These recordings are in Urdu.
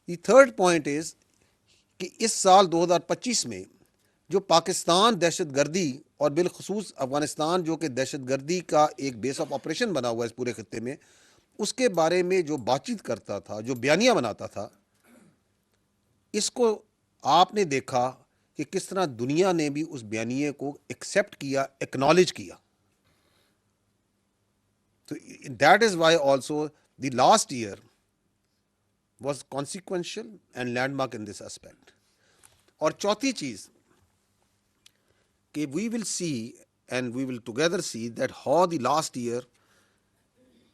دی تھرڈ پوائنٹ از کہ اس سال 2025 میں جو پاکستان دہشت گردی اور بالخصوص افغانستان جو کہ دہشت گردی کا ایک بیس آف آپریشن بنا ہوا ہے اس پورے خطے میں، اس کے بارے میں جو بات چیت کرتا تھا، جو بیانیہ بناتا تھا، اس کو آپ نے دیکھا کہ کس طرح دنیا نے بھی اس بیانیے کو ایکسیپٹ کیا، ایکنالج کیا. تو that is why also the last year was consequential and landmark in this respect. اور چوتھی چیز کہ we will see and we will together see that how the last year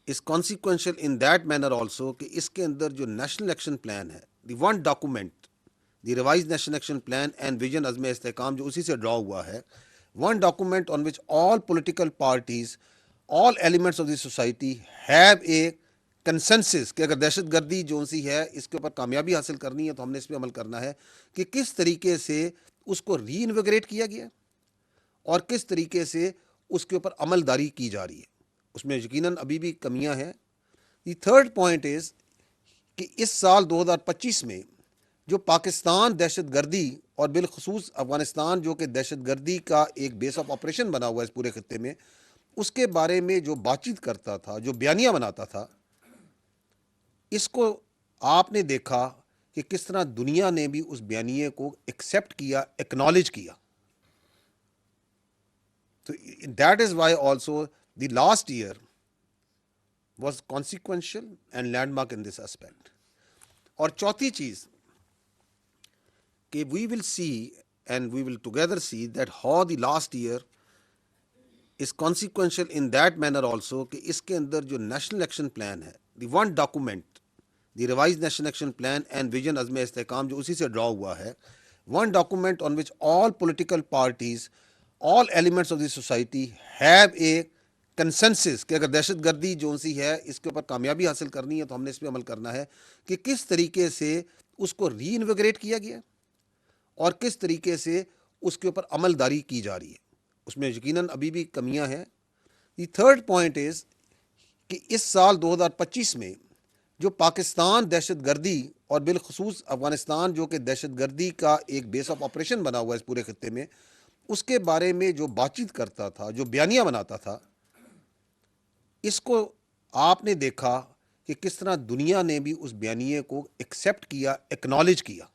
is consequential in that manner also کہ اس کے اندر جو نیشنل ایکشن پلان ہے، the one document, the revise national action plan and vision Azm Istehkam جو اسی سے ڈرا ہوا ہے، one document on which all political parties, all elements of the society have a consensus کہ اگر دہشت گردی جو سی ہے اس کے اوپر کامیابی حاصل کرنی ہے تو ہم نے اس پہ عمل کرنا ہے، کہ کس طریقے سے اس کو ری انویگریٹ کیا گیا اور کس طریقے سے اس کے اوپر عمل داری کی جا رہی ہے. اس میں یقیناً ابھی بھی کمیاں ہیں. دی تھرڈ پوائنٹ از کہ اس سال 2025 میں جو پاکستان دہشت گردی اور بالخصوص افغانستان جو کہ دہشت گردی کا ایک بیس آف آپریشن بنا ہوا ہے اس پورے خطے میں، اس کے بارے میں جو بات چیت کرتا تھا، جو بیانیہ بناتا تھا، اس کو آپ نے دیکھا کہ کس طرح دنیا نے بھی اس بیانیے کو ایکسیپٹ کیا، ایکنالج کیا. تو that is why also the last year was consequential and landmark in this respect. اور چوتھی چیز کہ we will see and we will together see that how the last year is consequential in that manner also کہ اس کے اندر جو نیشنل ایکشن پلان ہے، the one document, the revise national action plan and vision Azm Istehkam جو اسی سے ڈرا ہوا ہے، one document on which all political parties, all elements of the society have a consensus کہ اگر دہشت گردی جو سی ہے اس کے اوپر کامیابی حاصل کرنی ہے تو ہم نے اس پہ عمل کرنا ہے، کہ کس طریقے سے اس کو ری انویگریٹ کیا گیا اور کس طریقے سے اس کے اوپر عمل داری کی جا رہی ہے. اس میں یقیناً ابھی بھی کمیاں ہیں. دی تھرڈ پوائنٹ از کہ اس سال 2025 میں جو پاکستان دہشت گردی اور بالخصوص افغانستان جو کہ دہشت گردی کا ایک بیس آف آپریشن بنا ہوا ہے اس پورے خطے میں، اس کے بارے میں جو بات چیت کرتا تھا، جو بیانیہ بناتا تھا، اس کو آپ نے دیکھا کہ کس طرح دنیا نے بھی اس بیانیے کو ایکسیپٹ کیا، ایکنالج کیا.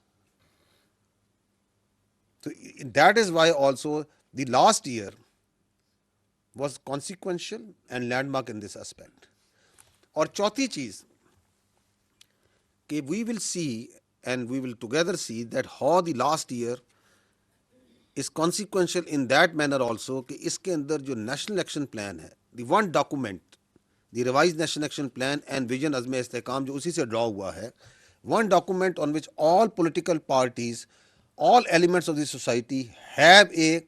تو that is why also the last year was consequential and landmark in this respect. اور چوتھی چیز کہ we will see and we will together see that how the last year is consequential in that manner also کہ اس کے اندر جو نیشنل ایکشن پلان ہے، the one document, the revise national action plan and vision Azm Istehkam جو اسی سے ڈرا ہوا ہے، one document on which all political parties, all elements of the society have a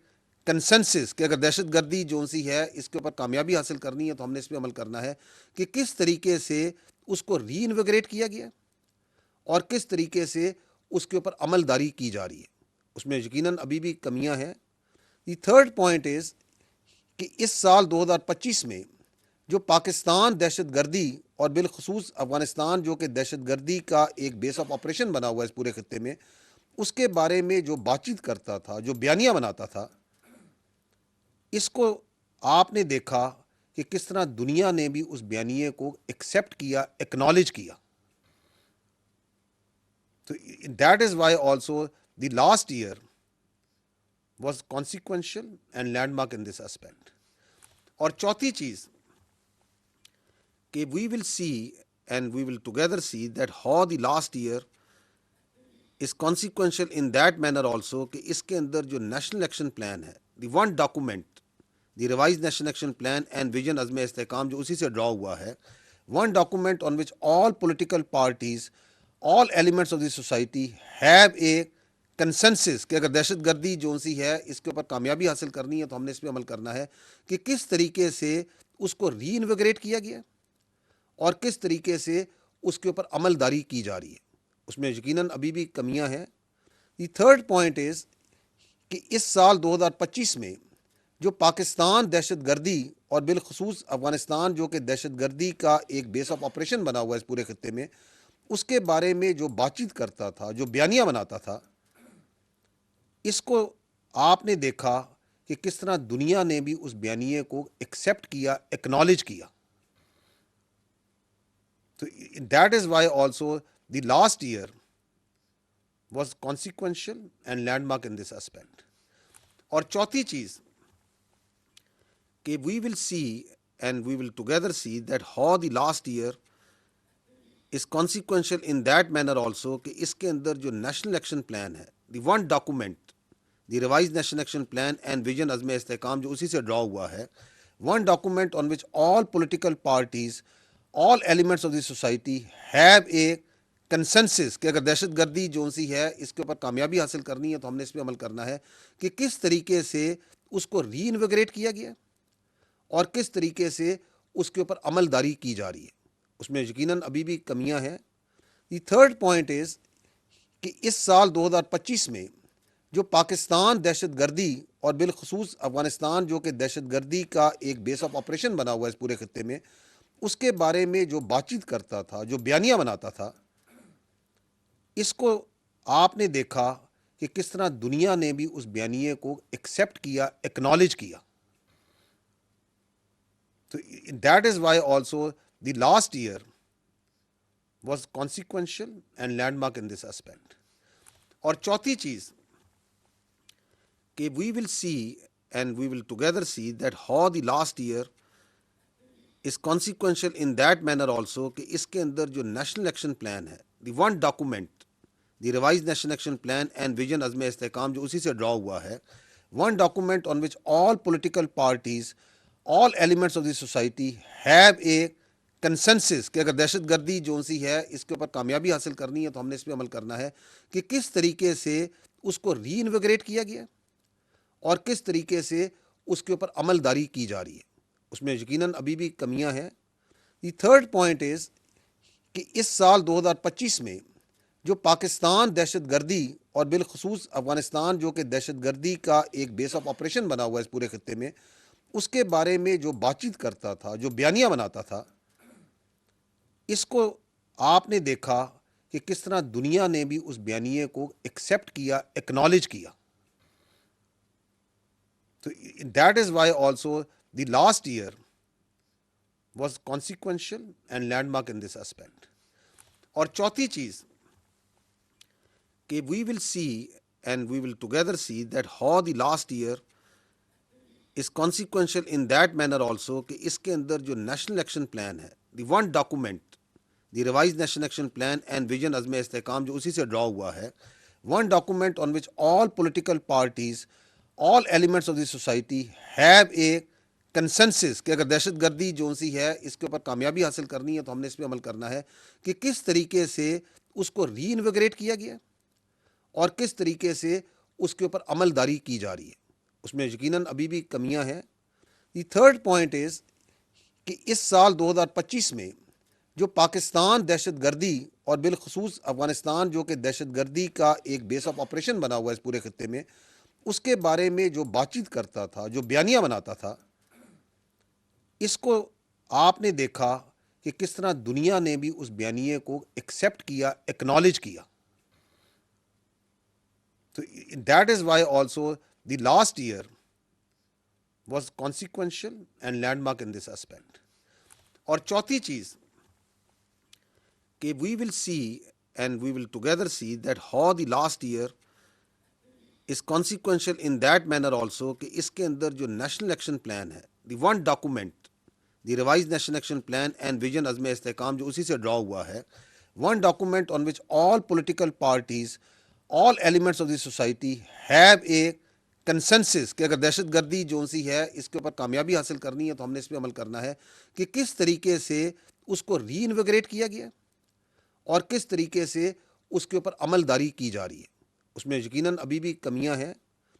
consensus کہ اگر دہشت گردی جو سی ہے اس کے اوپر کامیابی حاصل کرنی ہے تو ہم نے اس پہ عمل کرنا ہے، کہ کس طریقے سے اس کو ری انویگریٹ کیا گیا اور کس طریقے سے اس کے اوپر عمل داری کی جا رہی ہے. اس میں یقیناً ابھی بھی کمیاں ہیں. دی تھرڈ پوائنٹ از کہ اس سال 2025 میں جو پاکستان دہشت گردی اور بالخصوص افغانستان جو کہ دہشت گردی کا ایک بیس آف آپریشن بنا ہوا ہے اس پورے خطے میں، اس کے بارے میں جو بات چیت کرتا تھا، جو بیانیہ بناتا تھا، اس کو آپ نے دیکھا کہ کس طرح دنیا نے بھی اس بیانیے کو ایکسیپٹ کیا، ایکنالج کیا. تو that is why also the last year was consequential and landmark in this respect. اور چوتھی چیز کہ we will see and we will together see that how the last year is consequential in that manner also کہ اس کے اندر جو نیشنل ایکشن پلان ہے، the one document, the revise national action plan and vision Azm Istehkam جو اسی سے ڈرا ہوا ہے، one document on which all political parties, all elements of the society have a consensus کہ اگر دہشت گردی جو سی ہے اس کے اوپر کامیابی حاصل کرنی ہے تو ہم نے اس پہ عمل کرنا ہے، کہ کس طریقے سے اس کو ری انویگریٹ کیا گیا اور کس طریقے سے اس کے اوپر عمل داری کی جا رہی ہے. اس میں یقیناً ابھی بھی کمیاں ہیں. دی تھرڈ پوائنٹ از کہ اس سال 2025 میں جو پاکستان دہشت گردی اور بالخصوص افغانستان جو کہ دہشت گردی کا ایک بیس آف آپریشن بنا ہوا ہے اس پورے خطے میں، اس کے بارے میں جو بات چیت کرتا تھا, جو بیانیہ بناتا تھا, اس کو آپ نے دیکھا کہ کس طرح دنیا نے بھی اس بیانیے کو ایکسیپٹ کیا, ایکنالج کیا. تو that is why also the last year was consequential and landmark in this respect. اور چوتھی چیز کہ we will see and we will together see that how the last year is consequential in that manner also کہ اس کے اندر جو نیشنل ایکشن پلان ہے, the one document, the revise national action plan and vision Azm Istehkam جو اسی سے ڈرا ہوا ہے, one document on which all political parties, all elements of the society have a consensus کہ اگر دہشت گردی جو سی ہے اس کے اوپر کامیابی حاصل کرنی ہے تو ہم نے اس پہ عمل کرنا ہے, کہ کس طریقے سے اس کو ری انویگریٹ کیا گیا اور کس طریقے سے اس کے اوپر عمل داری کی جا رہی ہے. اس میں یقیناً ابھی بھی کمیاں ہیں. دی تھرڈ پوائنٹ از کہ اس سال 2025 میں جو پاکستان دہشت گردی اور بالخصوص افغانستان جو کہ دہشت گردی کا ایک بیس آف آپریشن بنا ہوا ہے اس پورے خطے میں, اس کے بارے میں جو بات چیت کرتا تھا, جو بیانیہ بناتا تھا, اس کو آپ نے دیکھا کہ کس طرح دنیا نے بھی اس بیانیے کو ایکسیپٹ کیا, ایکنالج کیا. تو that is why also the last year was consequential and landmark in this respect. اور چوتھی چیز کہ we will see and we will together see that how the last year is consequential in that manner also کہ اس کے اندر جو نیشنل ایکشن پلان ہے, the one document, the revise national action plan and vision Azm Istehkam جو اسی سے ڈرا ہوا ہے, one document on which all political parties, all elements of the society have a consensus کہ اگر دہشت گردی جو سی ہے اس کے اوپر کامیابی حاصل کرنی ہے تو ہم نے اس پہ عمل کرنا ہے, کہ کس طریقے سے اس کو ری انویگریٹ کیا گیا اور کس طریقے سے اس کے اوپر عمل داری کی جا رہی ہے. اس میں یقیناً ابھی بھی کمیاں ہیں. دی تھرڈ پوائنٹ از کہ اس سال 2025 میں جو پاکستان دہشت گردی اور بالخصوص افغانستان جو کہ دہشت گردی کا ایک بیس آف آپریشن بنا ہوا ہے اس پورے خطے میں, اس کے بارے میں جو بات چیت کرتا تھا, جو بیانیہ بناتا تھا, اس کو آپ نے دیکھا کہ کس طرح دنیا نے بھی اس بیانیے کو ایکسیپٹ کیا, ایکنالج کیا. تو that is why also the last year was consequential and landmark in this respect. اور چوتھی چیز کہ we will see and we will together see that how the last year is consequential in that manner also کہ اس کے اندر جو نیشنل ایکشن پلان ہے, the one document, the revise national action plan and vision Azm Istehkam جو اسی سے ڈرا ہوا ہے, one document on which all political parties, all elements of the society have a consensus کہ اگر دہشت گردی جو سی ہے اس کے اوپر کامیابی حاصل کرنی ہے تو ہم نے اس پہ عمل کرنا ہے, کہ کس طریقے سے اس کو ری انویگریٹ کیا گیا اور کس طریقے سے اس کے اوپر عمل داری کی جا رہی ہے. اس میں یقیناً ابھی بھی کمیاں ہیں. دی تھرڈ پوائنٹ از کہ اس سال 2025 میں جو پاکستان دہشت گردی اور بالخصوص افغانستان جو کہ دہشت گردی کا ایک بیس آف آپریشن بنا ہوا ہے اس پورے خطے میں, اس کے بارے میں جو بات چیت کرتا تھا, جو بیانیہ بناتا تھا, اس کو آپ نے دیکھا کہ کس طرح دنیا نے بھی اس بیانیے کو ایکسیپٹ کیا, ایکنالج کیا. تو that is why also the last year was consequential and landmark in this respect. اور چوتھی چیز کہ we will see and we will together see that how the last year is consequential in that manner also کہ اس کے اندر جو نیشنل ایکشن پلان ہے, the one document, the revise national action plan and vision Azm Istehkam جو اسی سے ڈرا ہوا ہے, one document on which all political parties, all elements of the society have a consensus کہ اگر دہشت گردی جو سی ہے اس کے اوپر کامیابی حاصل کرنی ہے تو ہم نے اس پہ عمل کرنا ہے, کہ کس طریقے سے اس کو ری انویگریٹ کیا گیا اور کس طریقے سے اس کے اوپر عمل داری کی جا رہی ہے. اس میں یقیناً ابھی بھی کمیاں ہیں.